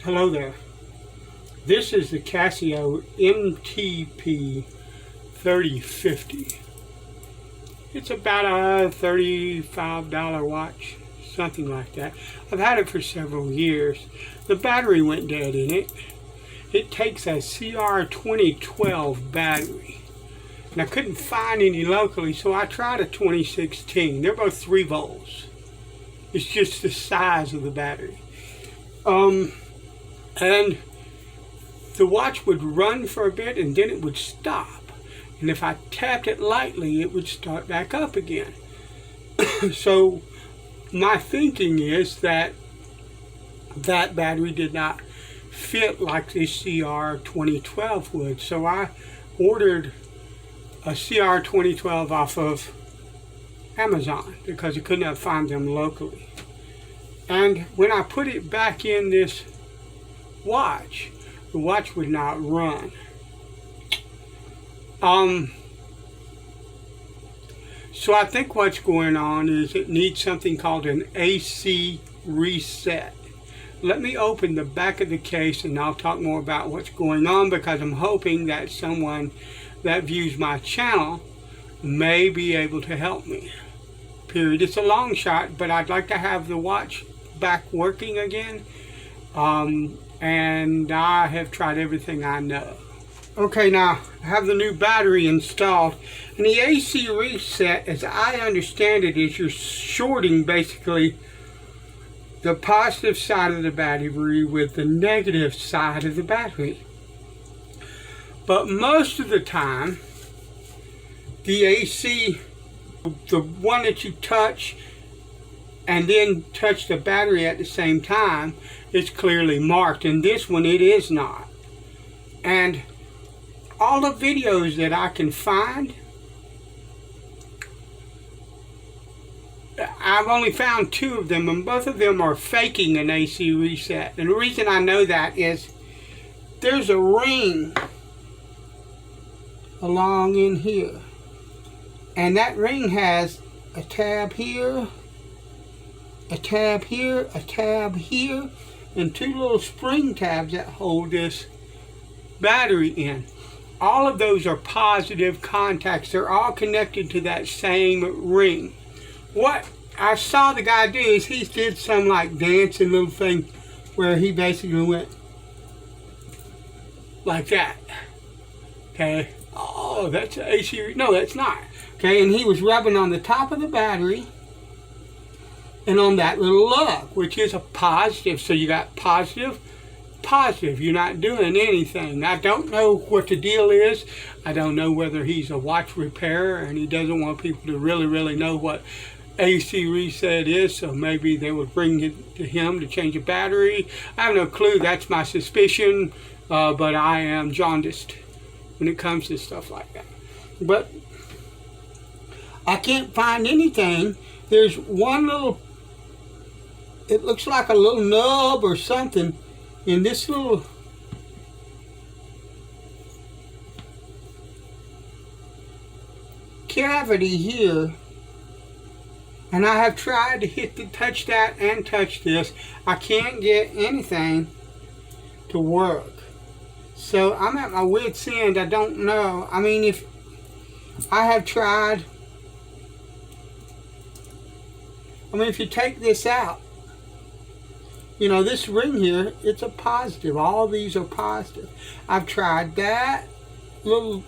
Hello there. This is the Casio MTP 3050. It's about a $35 watch, something like that. I've had it for several years. The battery went dead in it. It takes a CR2012 battery. And I couldn't find any locally, so I tried a 2016. They're both 3 volts. It's just the size of the battery. And the watch would run for a bit and then it would stop. And if I tapped it lightly, it would start back up again. So my thinking is that that battery did not fit like the CR2012 would. So I ordered a CR2012 off of Amazon because I couldn't find them locally. And when I put it back in this watch, the watch would not run. So I think what's going on is it needs something called an AC reset. Let me open the back of the case and I'll talk more about what's going on, because I'm hoping that someone that views my channel may be able to help me. Period. It's a long shot, but I'd like to have the watch back working again. And I have tried everything I know. Okay, now I have the new battery installed, and the AC reset, as I understand it, is you're shorting basically the positive side of the battery with the negative side of the battery. But most of the time, the AC, the one that you touch and then touch the battery at the same time, is clearly marked. And this one, it is not. And all the videos that I can find, I've only found 2 of them, and both of them are faking an AC reset. And the reason I know that is there's a ring along in here, and that ring has a tab here, a tab here, a tab here, and 2 little spring tabs that hold this battery in. All of those are positive contacts. They're all connected to that same ring. What I saw the guy do is he did some like dancing little thing where he basically went like that. Okay. Oh, that's an AC. No, that's not. Okay, and he was rubbing on the top of the battery and on that little lug, which is a positive. So you got positive, positive. You're not doing anything. I don't know what the deal is. I don't know whether he's a watch repairer and he doesn't want people to really know what AC reset is, so maybe they would bring it to him to change a battery. I have no clue. That's my suspicion, but I am jaundiced when it comes to stuff like that. But I can't find anything. There's one little, it looks like a little nub or something in this little cavity here, and I have tried to touch that and touch this. I can't get anything to work. So I'm at my wit's end. I don't know. I mean, if I have tried, if you take this out, you know, this ring here, it's a positive. All these are positive. I've tried that little,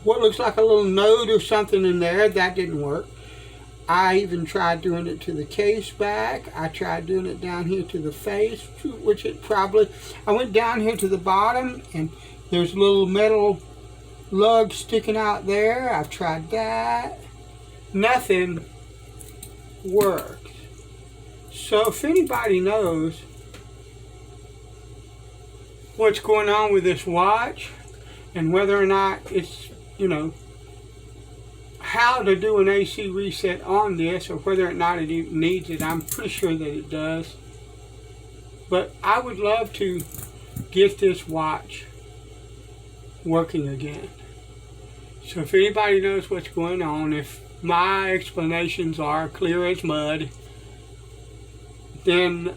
what looks like a little node or something in there. That didn't work. I even tried doing it to the case back. I tried doing it down here to the face, which it probably, I went down here to the bottom and there's a little metal lug sticking out there. I've tried that. Nothing worked. So if anybody knows what's going on with this watch and whether or not it's, you know, how to do an AC reset on this, or whether or not it needs it, I'm pretty sure that it does. But I would love to get this watch working again. So if anybody knows what's going on, if my explanations are clear as mud, then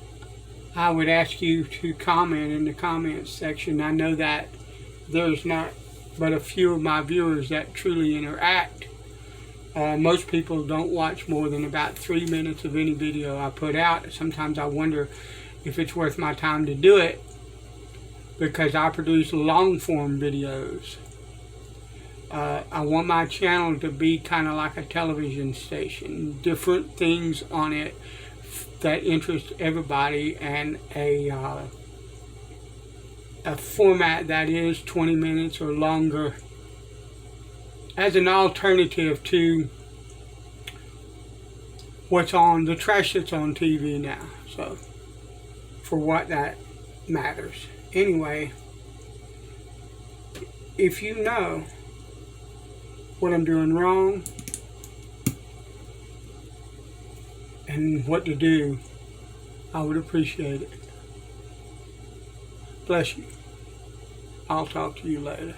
I would ask you to comment in the comments section. I know that there's not but a few of my viewers that truly interact. Most people don't watch more than about 3 minutes of any video I put out. Sometimes I wonder if it's worth my time to do it, because I produce long form videos. I want my channel to be kind of like a television station, different things on it that interest everybody, and a format that is 20 minutes or longer as an alternative to what's on the trash that's on TV now. So for what that matters. Anyway, if you know what I'm doing wrong and what to do, I would appreciate it. Bless you. I'll talk to you later.